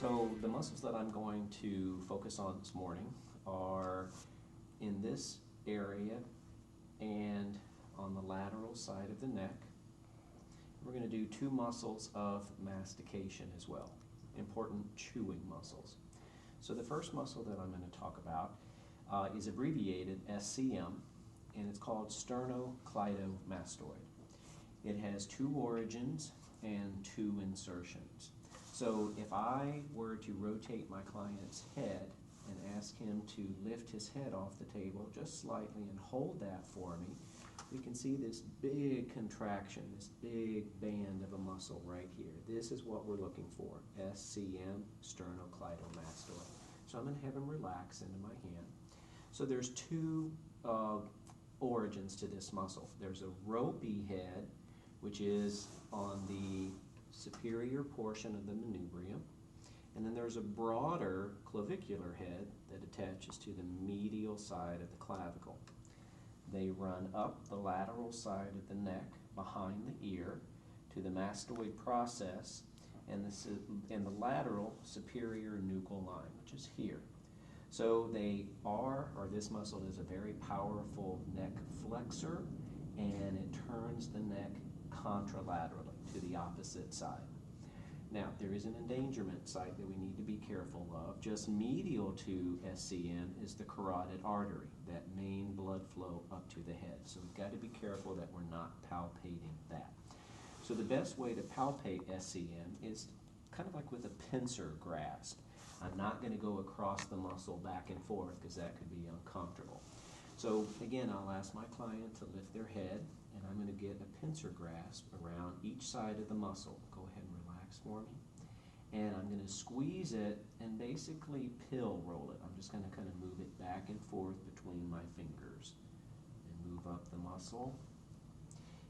So the muscles that I'm going to focus on this morning are in this area and on the lateral side of the neck. We're going to do two muscles of mastication as well, important chewing muscles. So the first muscle that I'm going to talk about is abbreviated SCM, and it's called sternocleidomastoid. It has two origins and two insertions. So if I were to rotate my client's head and ask him to lift his head off the table just slightly and hold that for me, we can see this big contraction, this big band of a muscle right here. This is what we're looking for, SCM, sternocleidomastoid. So I'm going to have him relax into my hand. So there's two origins to this muscle. There's a ropey head, which is on the superior portion of the manubrium, and then there's a broader clavicular head that attaches to the medial side of the clavicle. They run up the lateral side of the neck behind the ear to the mastoid process and the lateral superior nuchal line, which is here. So this muscle is a very powerful neck flexor, and it turns the neck contralaterally to the opposite side. Now, there is an endangerment site that we need to be careful of. Just medial to SCM is the carotid artery, that main blood flow up to the head. So we've got to be careful that we're not palpating that. So the best way to palpate SCM is kind of like with a pincer grasp. I'm not going to go across the muscle back and forth because that could be uncomfortable. So again, I'll ask my client to lift their head, and I'm going to get a pincer grasp around each side of the muscle. Go ahead and relax for me. And I'm going to squeeze it and basically pill roll it. I'm just going to kind of move it back and forth between my fingers and move up the muscle.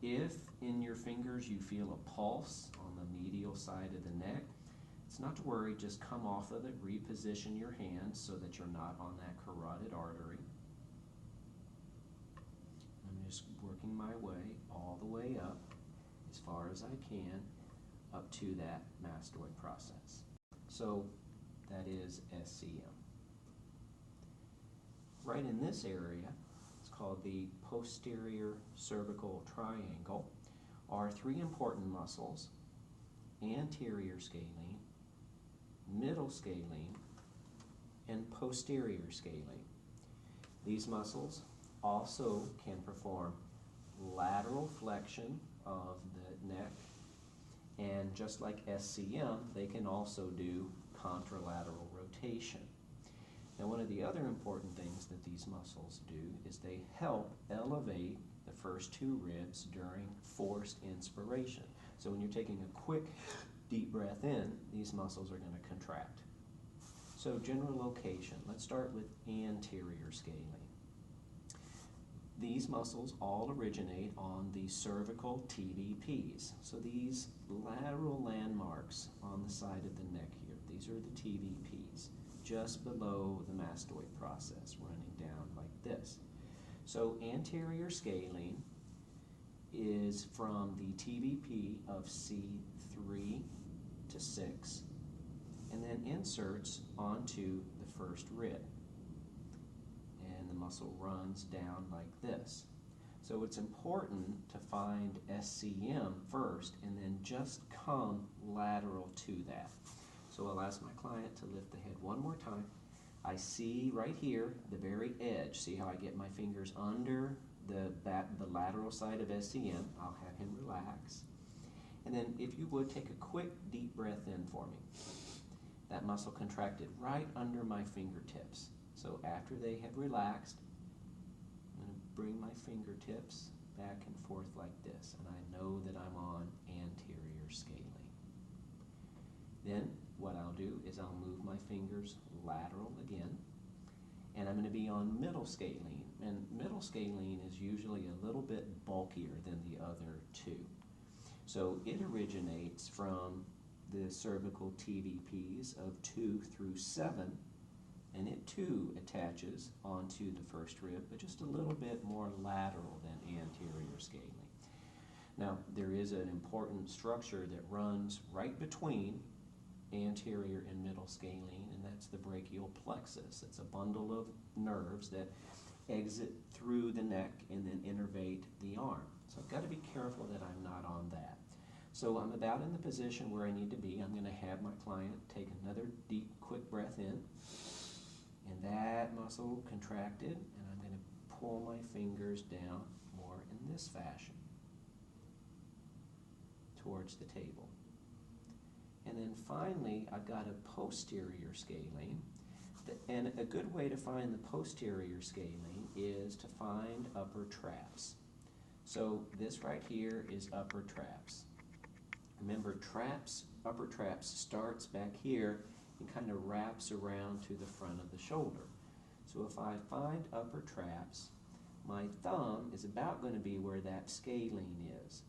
If in your fingers you feel a pulse on the medial side of the neck, it's not to worry, just come off of it, reposition your hands so that you're not on that carotid artery. I'm just working my way all the way up as far as I can up to that mastoid process. So that is SCM. Right in this area, it's called the posterior cervical triangle, are three important muscles: anterior scalene, middle scalene, and posterior scalene. These muscles also can perform lateral flexion of the neck, and just like SCM, they can also do contralateral rotation. Now, one of the other important things that these muscles do is they help elevate the first two ribs during forced inspiration. So when you're taking a quick deep breath in, these muscles are going to contract. So general location, let's start with anterior scalene. These muscles all originate on the cervical TVPs. So these lateral landmarks on the side of the neck here, these are the TVPs, just below the mastoid process, running down like this. So anterior scalene is from the TVP of C3 to 6, and then inserts onto the first rib. And the muscle runs down like this. So it's important to find SCM first and then just come lateral to that. So I'll ask my client to lift the head one more time. I see right here the very edge. See how I get my fingers under the lateral side of SCM. I'll have him relax. And then if you would, take a quick deep breath in for me. That muscle contracted right under my fingertips. So after they have relaxed, I'm going to bring my fingertips back and forth like this, and I know that I'm on anterior scalene. Then what I'll do is I'll move my fingers lateral again, and I'm going to be on middle scalene. And middle scalene is usually a little bit bulkier than the other two. So it originates from the cervical TVPs of 2 through 7, and it too attaches onto the first rib, but just a little bit more lateral than anterior scalene. Now, there is an important structure that runs right between anterior and middle scalene, and that's the brachial plexus. It's a bundle of nerves that exit through the neck and then innervate the arm. So I've got to be careful that I'm not on that. So I'm about in the position where I need to be. I'm going to have my client take another deep, quick breath in, and that muscle contracted, and I'm going to pull my fingers down more in this fashion towards the table. And then finally, I've got a posterior scalene. And a good way to find the posterior scalene is to find upper traps. So this right here is upper traps. Remember, upper traps starts back here and kind of wraps around to the front of the shoulder. So if I find upper traps, my thumb is about going to be where that scalene is.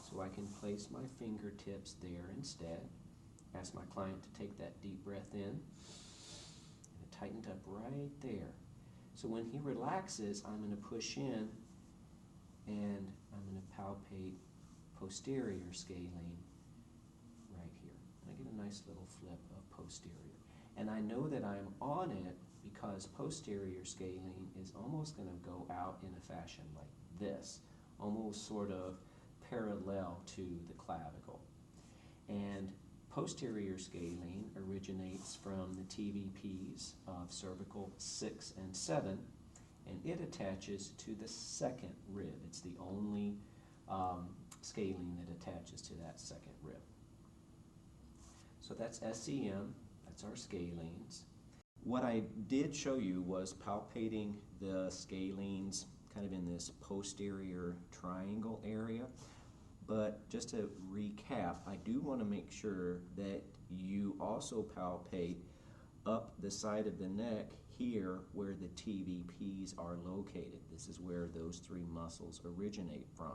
So I can place my fingertips there instead. Ask my client to take that deep breath in, and it tightened up right there. So when he relaxes, I'm going to push in, and I'm going to palpate posterior scalene right here. And I get a nice little flip of posterior. And I know that I'm on it because posterior scalene is almost going to go out in a fashion like this, almost sort of parallel to the clavicle. And posterior scalene originates from the TVPs of cervical 6 and 7, and it attaches to the second rib. It's the only scalene that attaches to that second rib. So that's SCM, that's our scalenes. What I did show you was palpating the scalenes kind of in this posterior triangle area. But just to recap, I do want to make sure that you also palpate up the side of the neck here where the TVPs are located. This is where those three muscles originate from.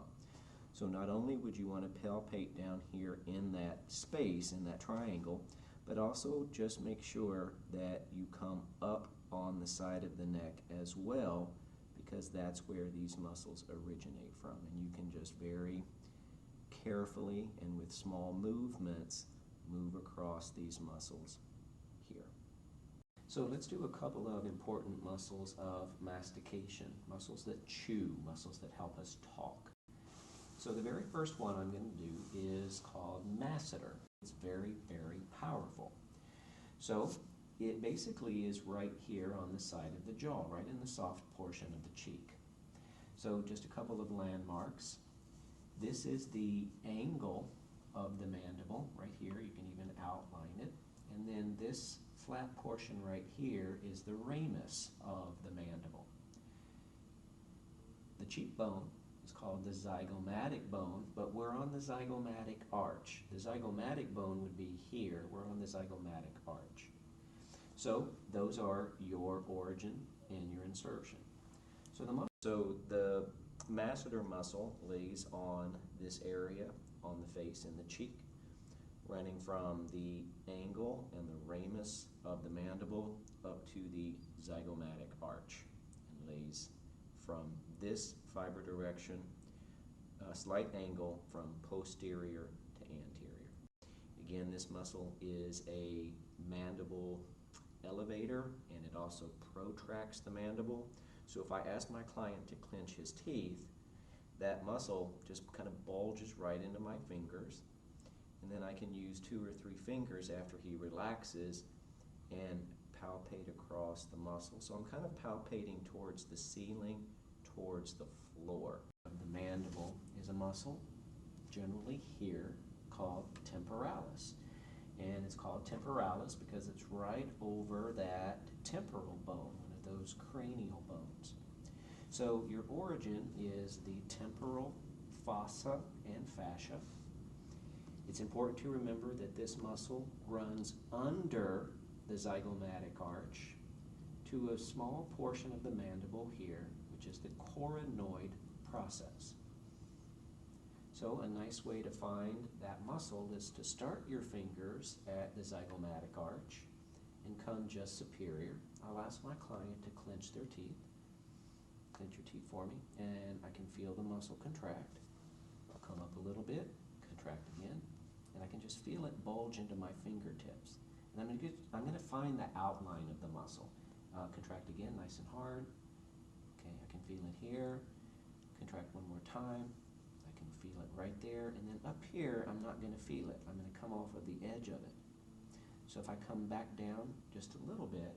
So not only would you want to palpate down here in that space, in that triangle, but also just make sure that you come up on the side of the neck as well, because that's where these muscles originate from. And you can just very carefully and with small movements move across these muscles here. So let's do a couple of important muscles of mastication, muscles that chew, muscles that help us talk. So the very first one I'm going to do is called Masseter. It's very, very powerful. So it basically is right here on the side of the jaw, right in the soft portion of the cheek. So just a couple of landmarks. This is the angle of the mandible right here. You can even outline it. And then this flat portion right here is the ramus of the mandible. The cheekbone is called the zygomatic bone, but we're on the zygomatic arch. The zygomatic bone would be here. We're on the zygomatic arch. So those are your origin and your insertion. So the masseter muscle lays on this area on the face and the cheek, running from the angle and the ramus of the mandible up to the zygomatic arch, and lays from this fiber direction, a slight angle from posterior to anterior. Again, this muscle is a mandible elevator, and it also protracts the mandible. So if I ask my client to clench his teeth, that muscle just kind of bulges right into my fingers, and then I can use 2 or 3 fingers after he relaxes and palpate across the muscle. So I'm kind of palpating towards the ceiling, towards the floor. The mandible is a muscle, generally here, called temporalis. And it's called temporalis because it's right over that temporal bone, one of those cranial bones. So your origin is the temporal fossa and fascia. It's important to remember that this muscle runs under the zygomatic arch to a small portion of the mandible here, which is the coronoid process. So a nice way to find that muscle is to start your fingers at the zygomatic arch and come just superior. I'll ask my client to clench their teeth. Clench your teeth for me, and I can feel the muscle contract. I'll come up a little bit, contract again, and I can just feel it bulge into my fingertips. And I'm going to find the outline of the muscle. Contract again, nice and hard. Okay, I can feel it here. Contract one more time. I can feel it right there. And then up here, I'm not going to feel it. I'm going to come off of the edge of it. So if I come back down just a little bit,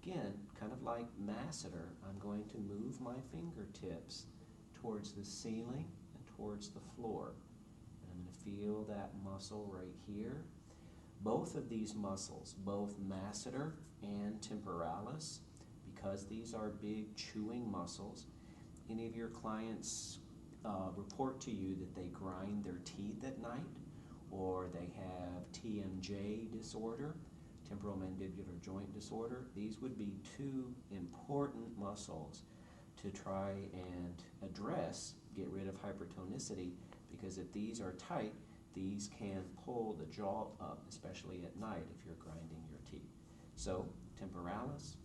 again, kind of like Masseter, I'm going to move my fingertips towards the ceiling and towards the floor. And I'm going to feel that muscle right here. Both of these muscles, both Masseter and Temporalis, because these are big chewing muscles, any of your clients report to you that they grind their teeth at night, or they have TMJ disorder, temporomandibular joint disorder. These would be two important muscles to try and address, get rid of hypertonicity, because if these are tight, these can pull the jaw up, especially at night if you're grinding your teeth. So, Temporalis,